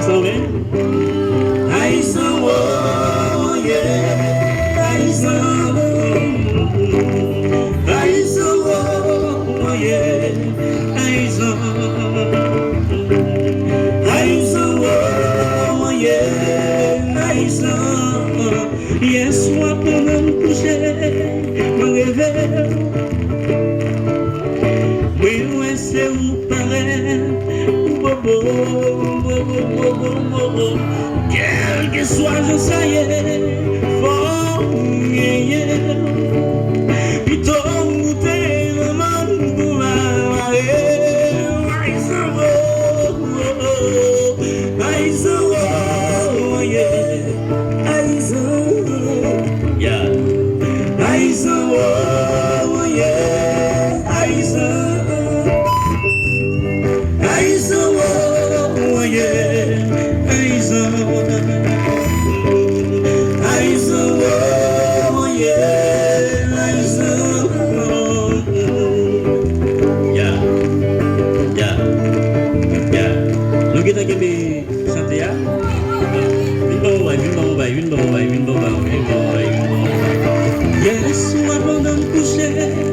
ensemble. Aïssa, oh yeah, Aïssa, Aïssa, oh yeah, Aïssa, Aïssa, oh yeah, Aïssa. Hier soir pendant le coucher, me réveille. Oui, ouais, c'est où paraît. Quel que soit, je sais, faut gagner. Plutôt goûter le monde pour la kita kembali santai ya. Yes, moi pendant le coucher.